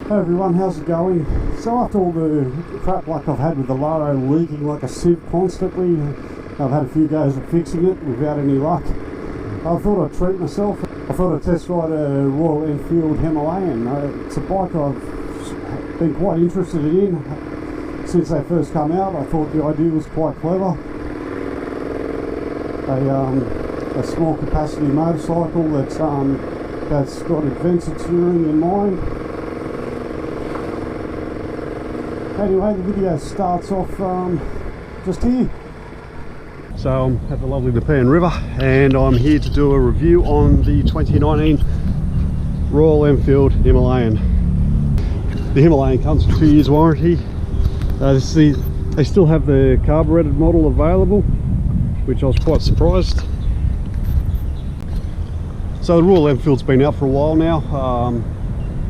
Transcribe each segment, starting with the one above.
Hey everyone, how's it going? So after all the crap like I've had with the Laro leaking like a sieve constantly, I've had a few goes at fixing it without any luck. I thought I'd treat myself. I thought I'd test ride a Royal Enfield Himalayan. It's a bike I've been quite interested in since they first come out. I thought the idea was quite clever. A small capacity motorcycle that's got adventure touring in mind. Anyway, the video starts off just here. So I'm at the lovely Nepean River and I'm here to do a review on the 2019 Royal Enfield Himalayan. The Himalayan comes with 2 years warranty. They still have the carburetted model available, which I was quite surprised. So the Royal Enfield's been out for a while now.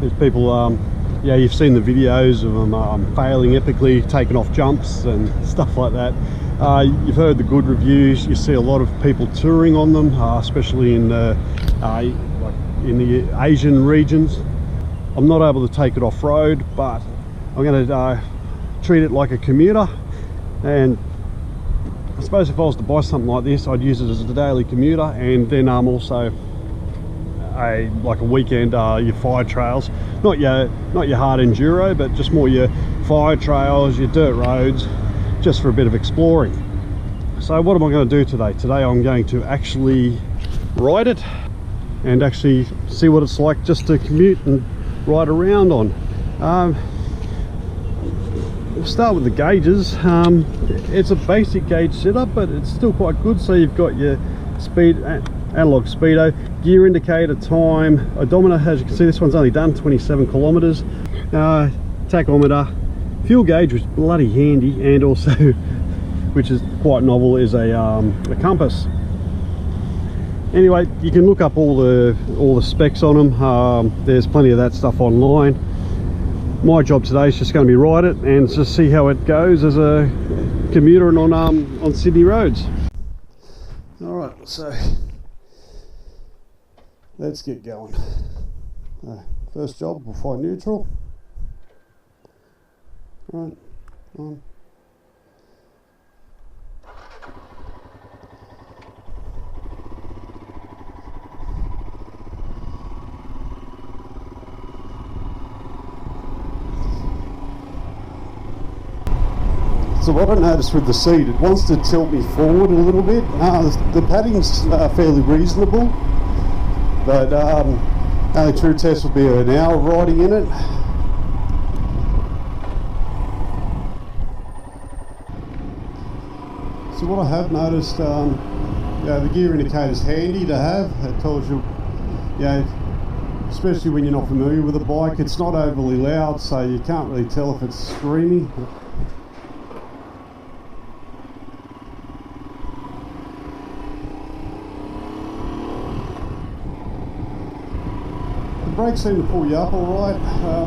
There's people, yeah, you've seen the videos of them failing epically, taking off jumps and stuff like that. You've heard the good reviews. You see a lot of people touring on them, especially in the Asian regions. I'm not able to take it off-road, but I'm going to treat it like a commuter. And I suppose if I was to buy something like this, I'd use it as a daily commuter, and then also like a weekend, your fire trails, not your hard enduro, but just more your fire trails, your dirt roads, just for a bit of exploring. So what am I going to do today? Today I'm going to actually ride it and actually see what it's like just to commute and ride around on. We'll start with the gauges. It's a basic gauge setup, but it's still quite good. So you've got your speed, analog speedo, gear indicator, time, odometer. As you can see, this one's only done 27 kilometers. Tachometer, fuel gauge, which is bloody handy, and also, which is quite novel, is a compass. Anyway, you can look up all the specs on them. There's plenty of that stuff online. My job today is just going to be ride it and just see how it goes as a commuter and on Sydney roads. All right, so let's get going. First job, we'll find neutral. Right, on. So what I noticed with the seat, it wants to tilt me forward a little bit. The padding's fairly reasonable, but only true test will be an hour of riding in it. So what I have noticed, the gear indicator's handy to have. It tells you, especially when you're not familiar with the bike, it's not overly loud, so you can't really tell if it's screaming. The brakes seem to pull you up all right.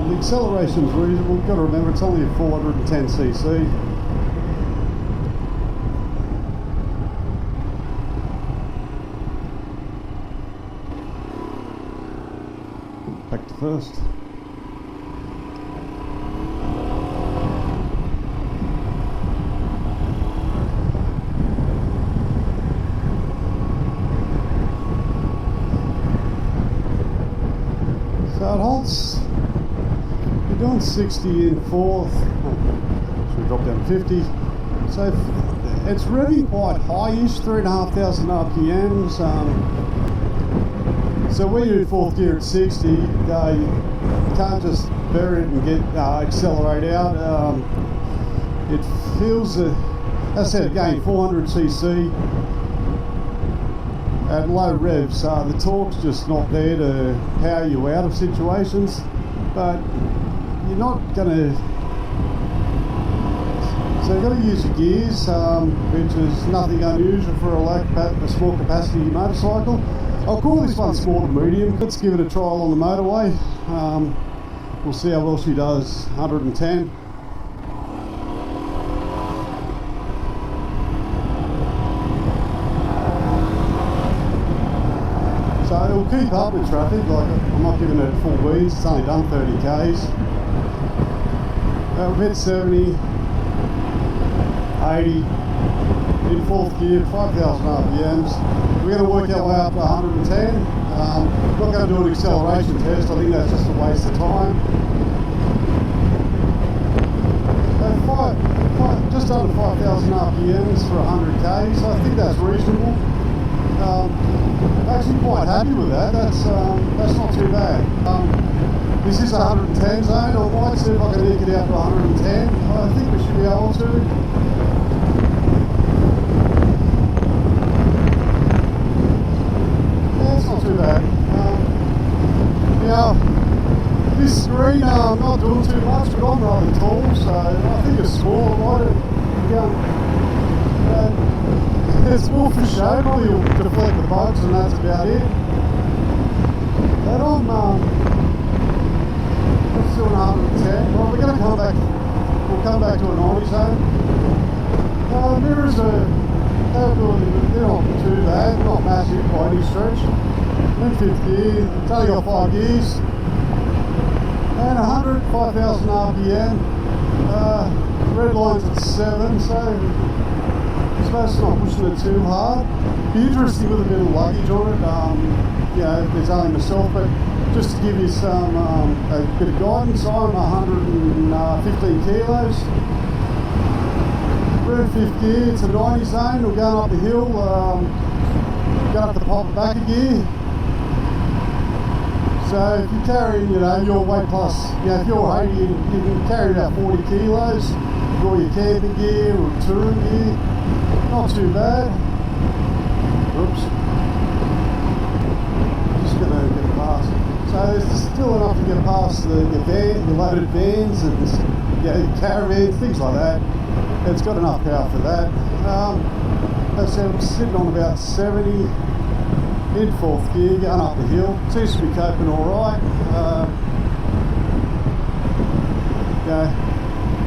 The acceleration's reasonable. You've got to remember it's only a 410cc. Back to first. So it holds, you're doing 60 in fourth, should we drop down to 50, so it's revving quite high-ish, 3,500 RPMs, so when you're in fourth gear at 60, you can't just bury it and get accelerate out. It feels, as I said again, 400cc. At low revs, the torque's just not there to power you out of situations, but you're not going to, so you've got to use your gears, which is nothing unusual for a small capacity motorcycle. I'll call this one small to medium. Let's give it a trial on the motorway. We'll see how well she does. 110. So it'll keep up with traffic, like I'm not giving it full V's, it's only done 30 Ks. We've hit 70, 80 in fourth gear, 5,000 RPMs. We're going to work our way up to 110. I'm not going to do an acceleration test, I think that's just a waste of time. Just under 5,000 RPMs for 100k, so I think that's reasonable. Actually quite happy with that. That's not too bad. This is a 110 zone. I might see if I can eke it out to 110. I think we should be able to. Yeah, it's not too bad. Now, this screen, I'm not doing too much, but I'm rather tall, so I think it's small. It's more for show, probably will deflect the bugs and that's about it. And let's do an 110. Well, we're going to come back, we'll come back to a 90 zone. Mirrors they're not too bad, not massive by any stretch. In fifth gear, it's only got 5 gears. And 5,000 RPM. Red line's at 7, so I suppose it's not pushing it too hard. Be interesting with a bit of luggage on it. You know, there's only myself, but just to give you some a bit of guidance, I'm 115 kilos. We're in fifth gear, it's a 90 zone. We're going up the hill, going up the pop back a gear. So if you carry, you know, your weight plus, you know, if you're 80, you can carry about 40 kilos. You've got your camping gear or touring gear, not too bad. Oops. Just gonna get past. So there's still enough to get past the loaded vans and caravans, things like that. It's got enough power for that. As I said, I'm sitting on about 70. In fourth gear, going up the hill, seems to be coping alright.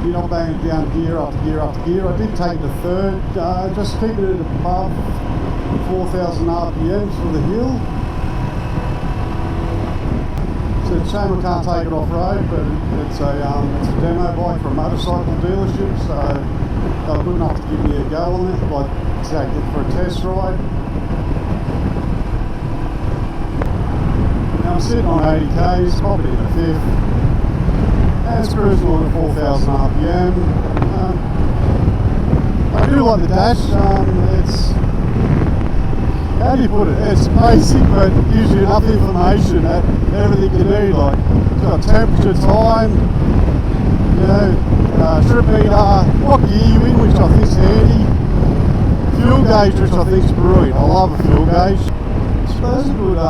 You're not banging down gear after gear after gear. I did take the third, just keeping it above 4,000 RPMs for the hill. It's a shame I can't take it off road, but it's a demo bike for a motorcycle dealership, so they're good enough to give me a go on it, like exactly for a test ride. I'm sitting on 80k's, probably in the fifth, and it's cruising on at 4,000 RPM. I do like the dash. It's, how do you put it? It's basic, but gives you enough information that everything you need. Like it's got temperature, time, you know, trip meter, what gear you in, which I think is handy. Fuel gauge, which I think is brilliant. I love a fuel gauge. I suppose it would.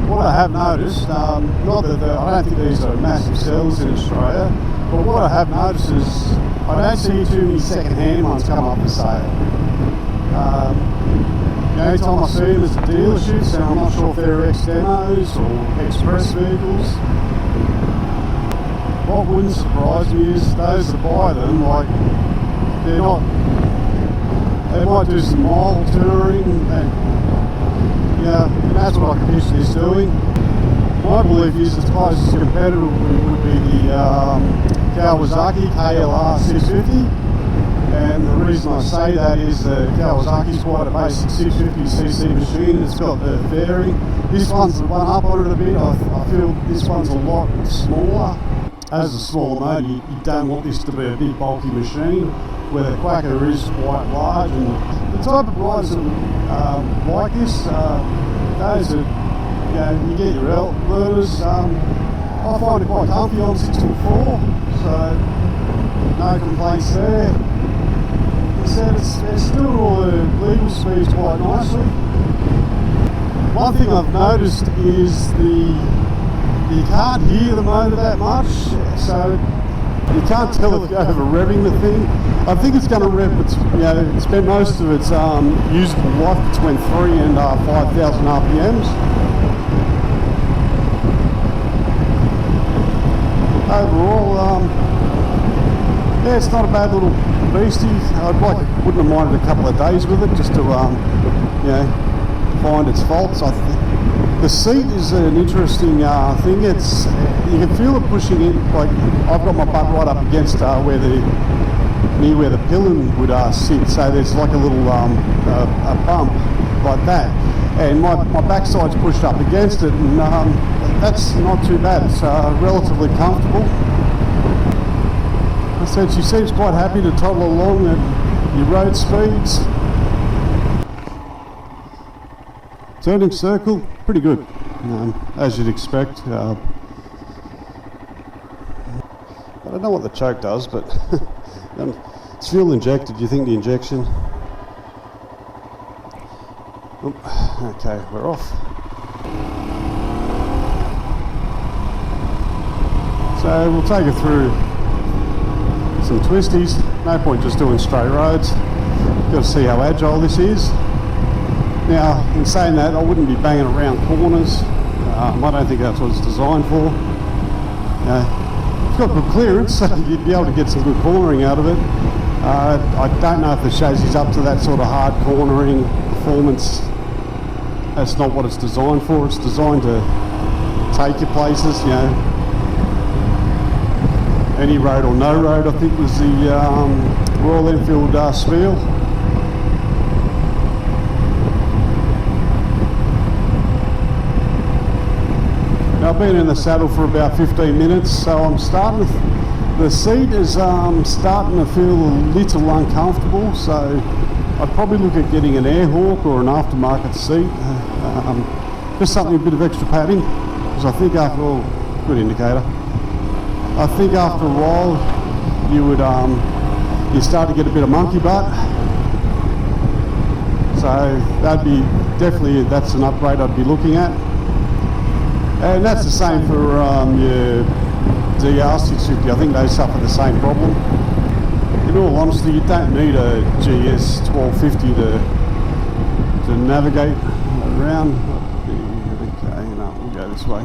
What I have noticed, not that I don't think these are massive sellers in Australia, but what I have noticed is I don't see too many second-hand ones come up for sale. The only time I see them is at dealerships, and I'm not sure if they're ex-demos or express vehicles. What wouldn't surprise me is those that buy them, like, they're not, they might do some mild touring, and yeah, and that's what I can picture this doing. My belief is its closest competitor would be the Kawasaki KLR 650, and the reason I say that is that Kawasaki is quite a basic 650cc machine. It's got the fairing. This one's the one up on it a bit. I feel this one's a lot smaller. As a smaller motor, you don't want this to be a big bulky machine, where the quacker is quite large, and the type of riders that like this, those that, you know, you get your learners, I find it quite comfy on 6x4, so no complaints there. It's doing all the legal speeds quite nicely. One thing I've noticed is you can't hear the motor that much, so you can't tell if you're over revving the thing. I think it's going to rev, spend most of its usable life between 3 and 5,000 RPMs. Overall, yeah, it's not a bad little beastie. Wouldn't have minded a couple of days with it just to, find its faults. The seat is an interesting thing. It's you can feel it pushing in. Like I've got my butt right up against where the pillion would sit. So there's like a little a bump like that, and my backside's pushed up against it, and that's not too bad. It's relatively comfortable. I said she seems quite happy to toddle along at your road speeds. Turning circle, pretty good, as you'd expect. I don't know what the choke does, but it's fuel injected. You think the injection? Okay, we're off. So we'll take it through some twisties. No point just doing straight roads. Got to see how agile this is. Now, in saying that, I wouldn't be banging around corners. I don't think that's what it's designed for. It's got good clearance, so you'd be able to get some good cornering out of it. I don't know if the chassis is up to that sort of hard cornering performance. That's not what it's designed for. It's designed to take you places, you know. Any road or no road, I think was the Royal Enfield spiel. Now, I've been in the saddle for about 15 minutes, so I'm starting to, the seat is starting to feel a little uncomfortable, so I'd probably look at getting an air hawk or an aftermarket seat, just something a bit of extra padding, because I think after all, good indicator, I think after a while you would you start to get a bit of monkey butt, so that'd be definitely, that's an upgrade I'd be looking at. And that's the same for your DR650. I think they suffer the same problem. In all honesty, you don't need a GS 1250 to navigate around. Okay, no, we'll go this way.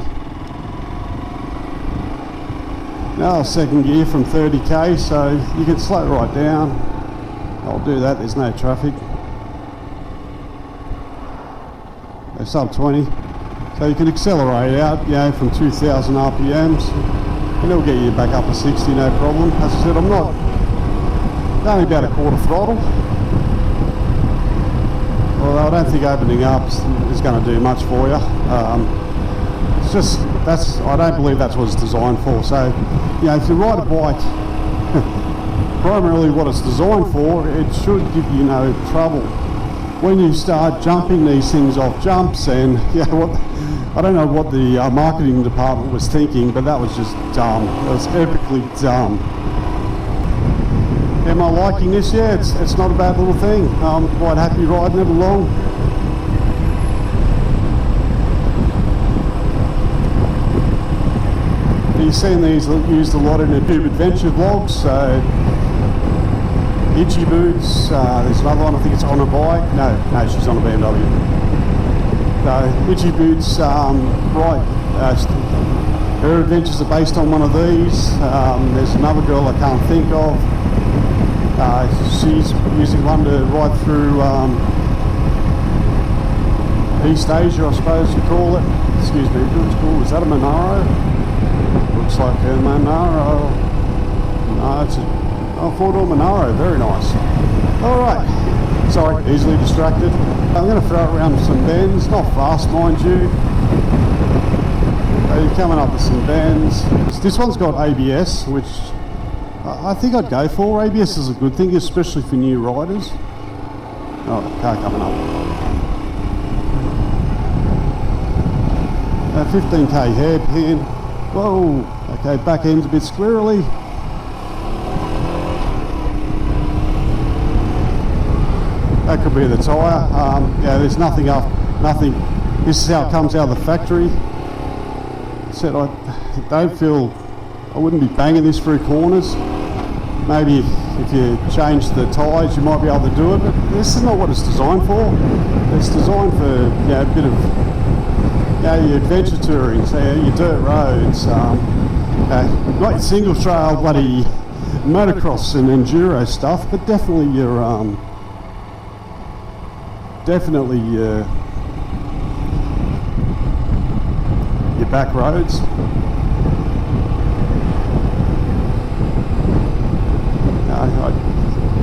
Now second gear from 30k, so you can slow right down. I'll do that, there's no traffic. They're sub 20. So you can accelerate out, you know, from 2000 RPMs, and it'll get you back up to 60, no problem. As I said, I'm not, only about a quarter throttle. Although I don't think opening up is going to do much for you. It's just, I don't believe that's what it's designed for. So, you know, if you ride a bike, primarily what it's designed for, it should give you no trouble. When you start jumping these things off jumps, and yeah, I don't know what the marketing department was thinking, but that was just dumb. It was epically dumb. Am I liking this? Yeah, it's not a bad little thing. I'm quite happy riding it along. You've seen these used a lot in the Tube Adventure vlogs, so Itchy Boots, there's another one, I think it's on a bike. No, she's on a BMW. No, Itchy Boots, right, her adventures are based on one of these. There's another girl I can't think of. She's using one to ride through East Asia, I suppose you call it. Excuse me, what's it called? Is that a Monaro? Looks like a Monaro. No, it's a four-door Monaro, very nice. Alright, sorry, easily distracted. I'm going to throw it around some bends, not fast mind you. You're coming up with some bends. This one's got ABS, which I think I'd go for. ABS is a good thing, especially for new riders. Oh, car coming up. 15k hairpin. Whoa, okay, back end's a bit squirrely. That could be the tyre. Yeah, there's nothing up, nothing. This is how it comes out of the factory. Said I don't feel, I wouldn't be banging this through corners. Maybe if you change the tyres, you might be able to do it, but this is not what it's designed for. It's designed for, you know, a bit of, you know, your adventure touring, so your dirt roads, not your single trail bloody motocross and enduro stuff, but definitely your back roads.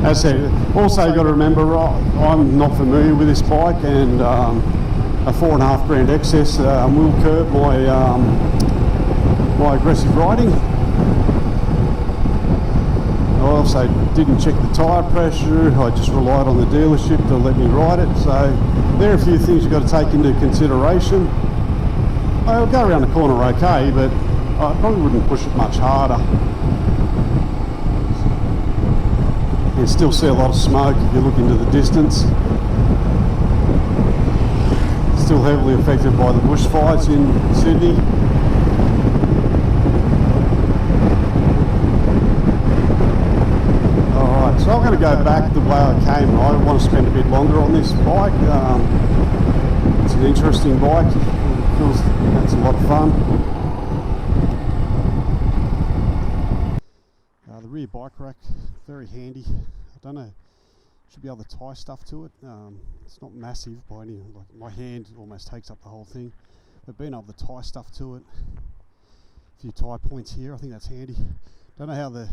As I said, also you've got to remember, I'm not familiar with this bike, and a 4.5 grand excess will curb my my aggressive riding. I also didn't check the tyre pressure, I just relied on the dealership to let me ride it, so there are a few things you've got to take into consideration. I'll go around the corner okay, but I probably wouldn't push it much harder. You can still see a lot of smoke if you look into the distance. Still heavily affected by the bushfires in Sydney. Alright, so I'm going to go back the way I came. I want to spend a bit longer on this bike. It's an interesting bike. It feels that's a lot of fun. The rear bike rack, very handy. I don't know, should be able to tie stuff to it. It's not massive by any, like my hand almost takes up the whole thing, but being able to tie stuff to it, a few tie points here, I think that's handy. Don't know how the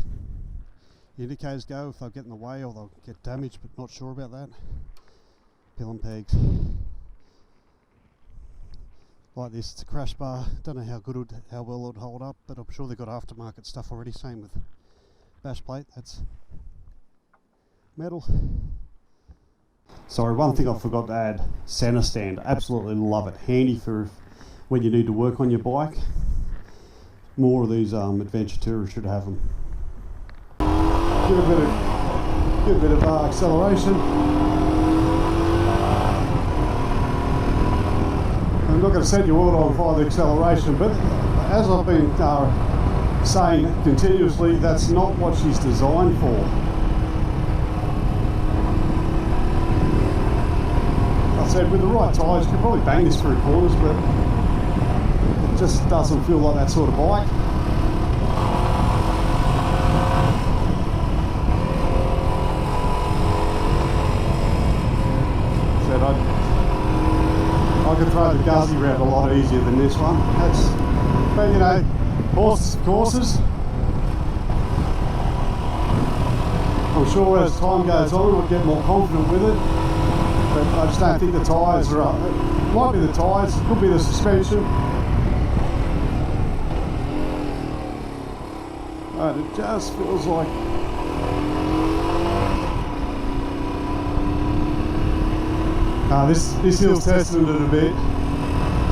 indicators go, if they'll get in the way or they'll get damaged, but not sure about that. Pill and pegs. Like this, it's a crash bar. Don't know how well it would hold up, but I'm sure they've got aftermarket stuff already. Same with bash plate, that's metal. Sorry, one thing I forgot to add, center stand. Absolutely love it. Handy for when you need to work on your bike. More of these adventure tourers should have them. Give a bit of acceleration. I'm not going to set your world on fire, the acceleration, but as I've been saying continuously, that's not what she's designed for. I said with the right tyres you could probably bang this through corners, but it just doesn't feel like that sort of bike. Said I could throw the Guzzi around a lot easier than this one. But you know, horses for courses. I'm sure as time goes on we'll get more confident with it, but I just don't think the tyres are up. It might be the tyres, it could be the suspension. But it just feels like this hill's testing it a bit.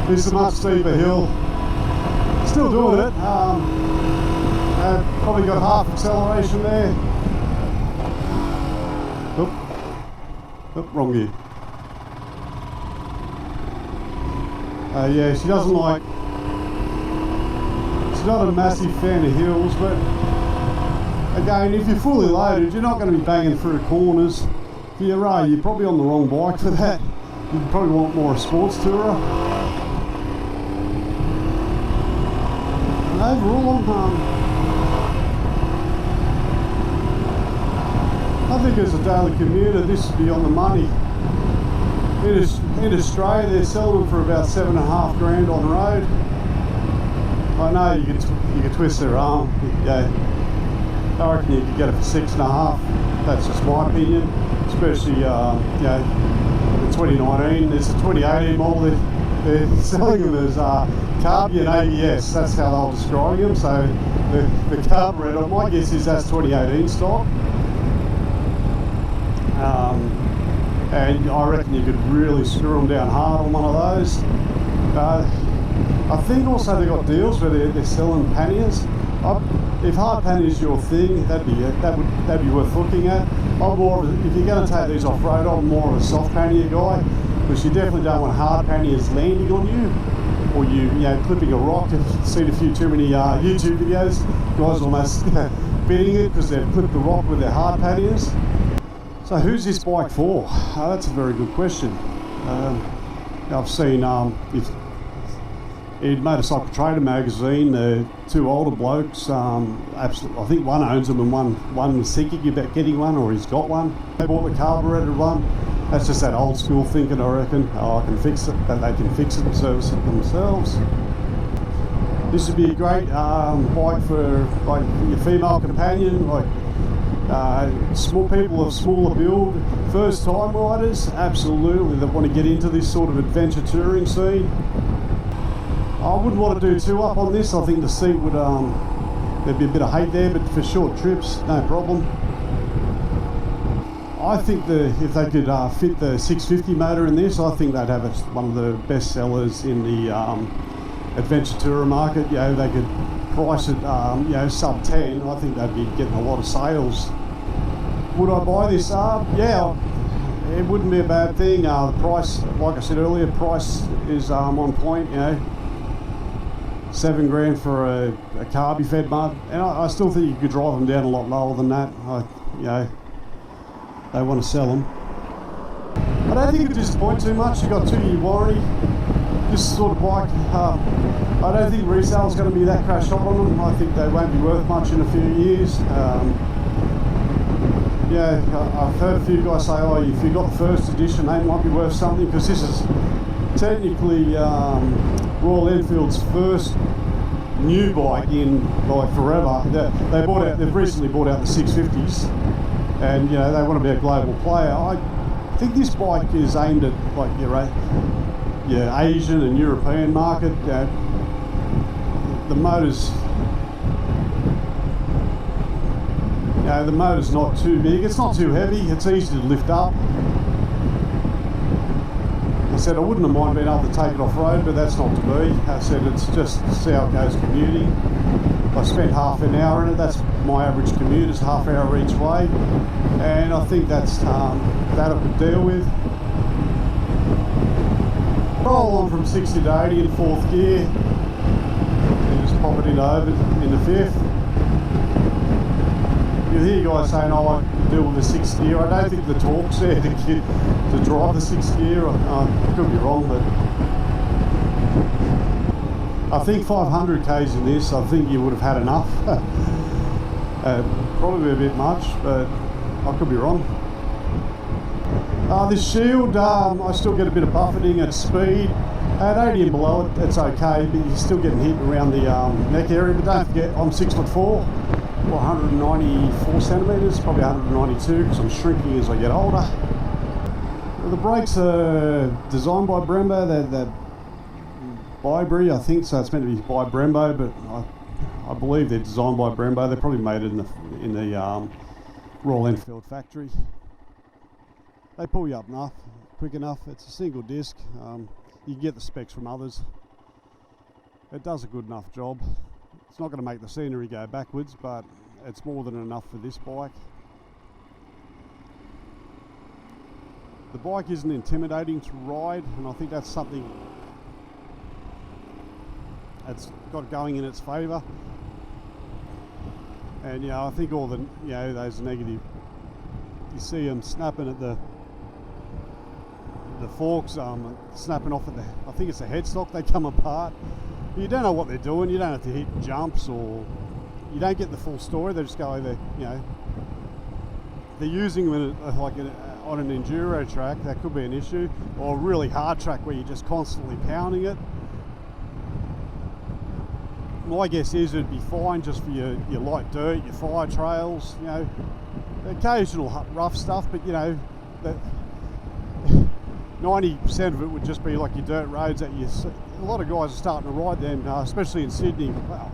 This is a much steeper hill. Still doing it. Probably got half acceleration there. Oop, wrong gear. Yeah, she doesn't like. She's not a massive fan of hills, but again, if you're fully loaded, you're not going to be banging through corners. If you're probably on the wrong bike for that. You probably want more a sports tourer. Overall, I think as a daily commuter, this would be on the money. In Australia, they're selling them for about 7.5 grand on the road. I know you could twist their arm. Yeah, I reckon you could get it for 6.5. That's just my opinion. Especially, you know, the 2019. There's a 2018 model. They're selling them as carby and ABS. That's how they'll describe them. So the carburetor, my guess is that's 2018 stock. And I reckon you could really screw them down hard on one of those. I think also they've got deals where they're selling panniers. If hard panniers your thing, that'd be worth looking at. If you're going to take these off road, I'm more of a soft pannier guy, because you definitely don't want hard panniers landing on you, or you know clipping a rock. I've seen a few too many YouTube videos, guys almost beating it because they've clipped the rock with their hard panniers. So who's this bike for? That's a very good question. I've seen in Motorcycle Trader magazine, two older blokes, absolutely, I think one owns them and one was thinking about getting one, or he's got one. They bought the carbureted one. That's just that old school thinking, I reckon. Oh, I can fix it, but they can fix it and service it themselves. This would be a great bike for like your female companion, like small people of smaller build, first time riders, absolutely, that want to get into this sort of adventure touring scene. I wouldn't want to do too up on this. I think the seat would, there'd be a bit of height there, but for short trips, no problem. I think if they could fit the 650 motor in this, I think they'd have one of the best sellers in the adventure tourer market. You know, they could price it, you know, sub 10. I think they'd be getting a lot of sales. Would I buy this? Yeah, it wouldn't be a bad thing. The price, like I said earlier, price is on point. You know, $7 grand for a carby fed mud, and I still think you could drive them down a lot lower than that. You know, they want to sell them. I don't think it would disappoint too much. You got 2-year warranty. This sort of bike, I don't think resale is going to be that crash hot on them. I think they won't be worth much in a few years. Yeah, I've heard a few guys say, oh, if you got the first edition, they might be worth something, because this is technically Royal Enfield's first new bike in like forever. They've recently bought out the 650s, and you know, they want to be a global player. I think this bike is aimed at like your Asian and European market. The motor's, you know, the motor's not too big, it's not too heavy, it's easy to lift up. I said I wouldn't have mind being able to take it off road, but that's not to be. I said it's just to see how it goes commuting. I spent half an hour in it. That's my average commute, is half hour each way, and I think that's that I could deal with. Roll on from 60 to 80 in 4th gear, and just pop it in over in the 5th. You hear guys saying, oh, I can deal with the 6th gear. I don't think the torque's there to drive the 6th gear. I could be wrong, but I think 500 k's in this, I think you would have had enough. Probably a bit much, but I could be wrong. This shield, I still get a bit of buffeting at speed. At 80 and below, it's okay, but you're still getting hit around the neck area. But don't forget, I'm 6'4", 194 centimetres, probably 192, because I'm shrinking as I get older. The brakes are designed by Brembo. They're Bybree, I think, so it's meant to be by Brembo, but I believe they're designed by Brembo. They're probably made in the Royal Enfield factory. They pull you up quick enough. It's a single disc. You can get the specs from others. It does a good enough job. It's not going to make the scenery go backwards, but it's more than enough for this bike. The bike isn't intimidating to ride, and I think that's something that's got going in its favour. And I think all the those negative, you see them snapping at the forks, snapping off at the, I think it's the headstock, they come apart. You don't know what they're doing. You don't have to hit jumps, or you don't get the full story. They just go over, they're using them on an enduro track. That could be an issue, or a really hard track where you're just constantly pounding it. My guess is it'd be fine just for your light dirt, your fire trails, occasional rough stuff, but that 90% of it would just be like your dirt roads that you see. A lot of guys are starting to ride them, especially in Sydney. Well,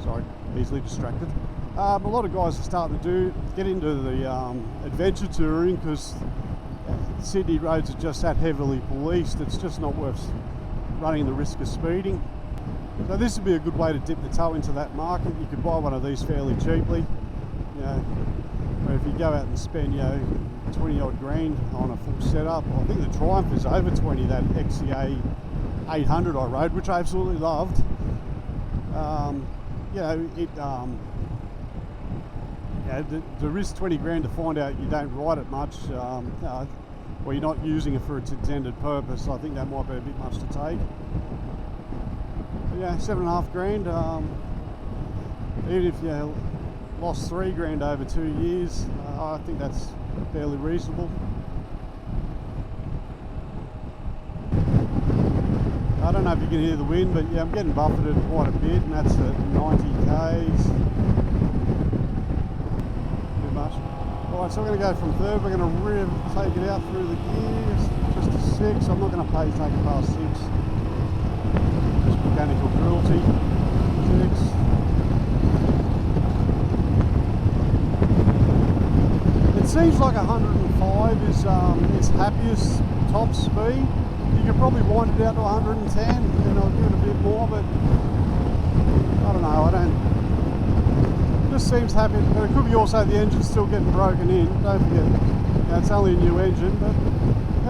sorry, easily distracted. A lot of guys are starting to get into the adventure touring, because Sydney roads are just that heavily policed. It's just not worth running the risk of speeding. So this would be a good way to dip the toe into that market. You could buy one of these fairly cheaply. Where if you go out and spend 20 odd grand on a full setup, I think the Triumph is over 20. That XCA 800 I rode, which I absolutely loved. The risk 20 grand to find out you don't ride it much, or you're not using it for its intended purpose. I think that might be a bit much to take. But 7.5 grand. Even if you lost 3 grand over 2 years, I think that's fairly reasonable. I don't know if you can hear the wind, but yeah, I'm getting buffeted quite a bit, and that's at 90 k's. Too much. Alright, so we're going to go from third. We're going to take it out through the gears just to 6. I'm not going to take it past 6. Just mechanical cruelty. 6. It seems like 105 is its happiest top speed. You could probably wind it out to 110 and I'll give it a bit more, but I don't know, it just seems happy. But it could be also the engine's still getting broken in. Don't forget, it's only a new engine, but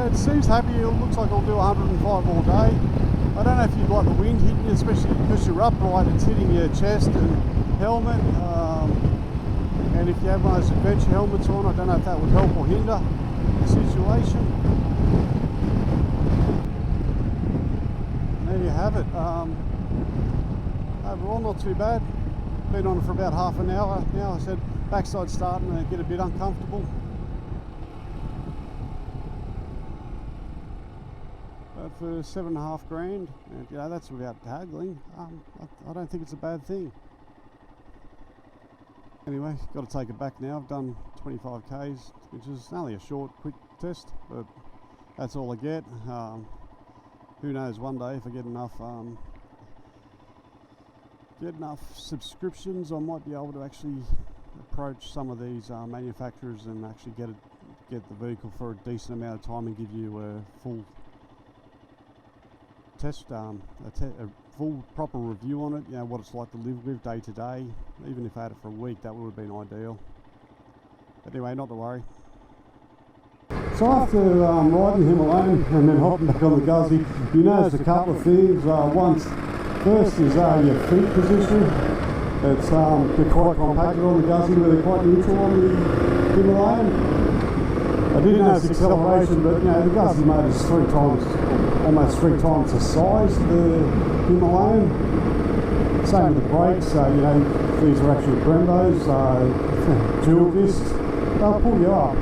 it seems happy. It looks like it'll do 105 all day. I don't know if you'd like the wind hitting you, especially because you're upright, it's hitting your chest and helmet. And if you have one of those adventure helmets on, I don't know if that would help or hinder the situation. There you have it. Overall, not too bad. Been on it for about half an hour now. I said backside's starting to get a bit uncomfortable. But for $7.5 grand, and you know, that's without haggling. I don't think it's a bad thing. Anyway, got to take it back now. I've done 25 k's, which is only a short, quick test, but that's all I get. Who knows, one day if I get enough subscriptions, I might be able to actually approach some of these manufacturers and actually get the vehicle for a decent amount of time and give you a full test, a full proper review on it, you know, what it's like to live with day to day. Even if I had it for a week, that would have been ideal. But anyway, not to worry. So after riding the Himalayan and then hopping back on the Guzzi, you notice a couple of things. First is your feet position. It's they're quite compacted on the Guzzi, but they're quite neutral on the Himalayan. I did notice acceleration, but you know, the Guzzi motor is almost three times the size of the Himalayan. Same with the brakes. You know, these are actually Brembos, dual discs. They'll pull you up.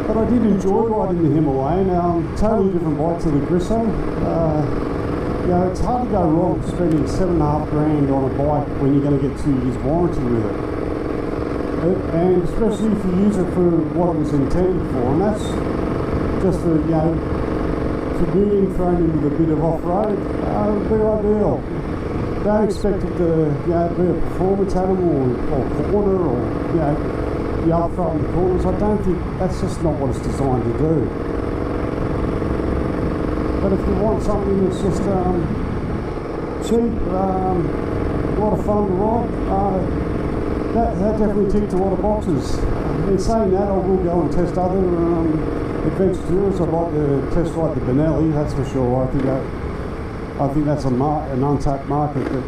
But I did enjoy riding the Himalayan. Totally different bike to the Grisso. You know, it's hard to go wrong spending $7.5 grand on a bike when you're going to get 2 years warranty with it. And especially if you use it for what it was intended for, and that's just for, you know, commuting, thrown in with a bit of off-road, would be ideal. Don't expect it to, you know, be a performance animal or corner or, you know, be up front in the corners. I don't think that's just not what it's designed to do. But if you want something that's just cheap, a lot of fun to ride, that definitely ticked a lot of boxes. In saying that, I will go and test other adventure tours. I'd like to test ride the Benelli, that's for sure. I think that's an untapped market that,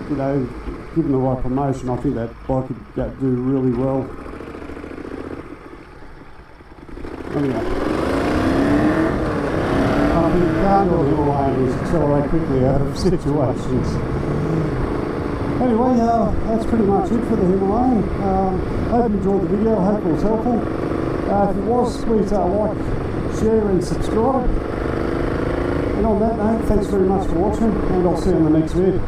you know, given the right promotion, I think that bike could do really well. Anyway, I think you can't go Himalayan is accelerate quickly out of situations. Anyway, that's pretty much it for the Himalayan. Hope you enjoyed the video, hope it was helpful. If it was, please like, share and subscribe. And on that note, thanks very much for watching, and I'll see you in the next vid.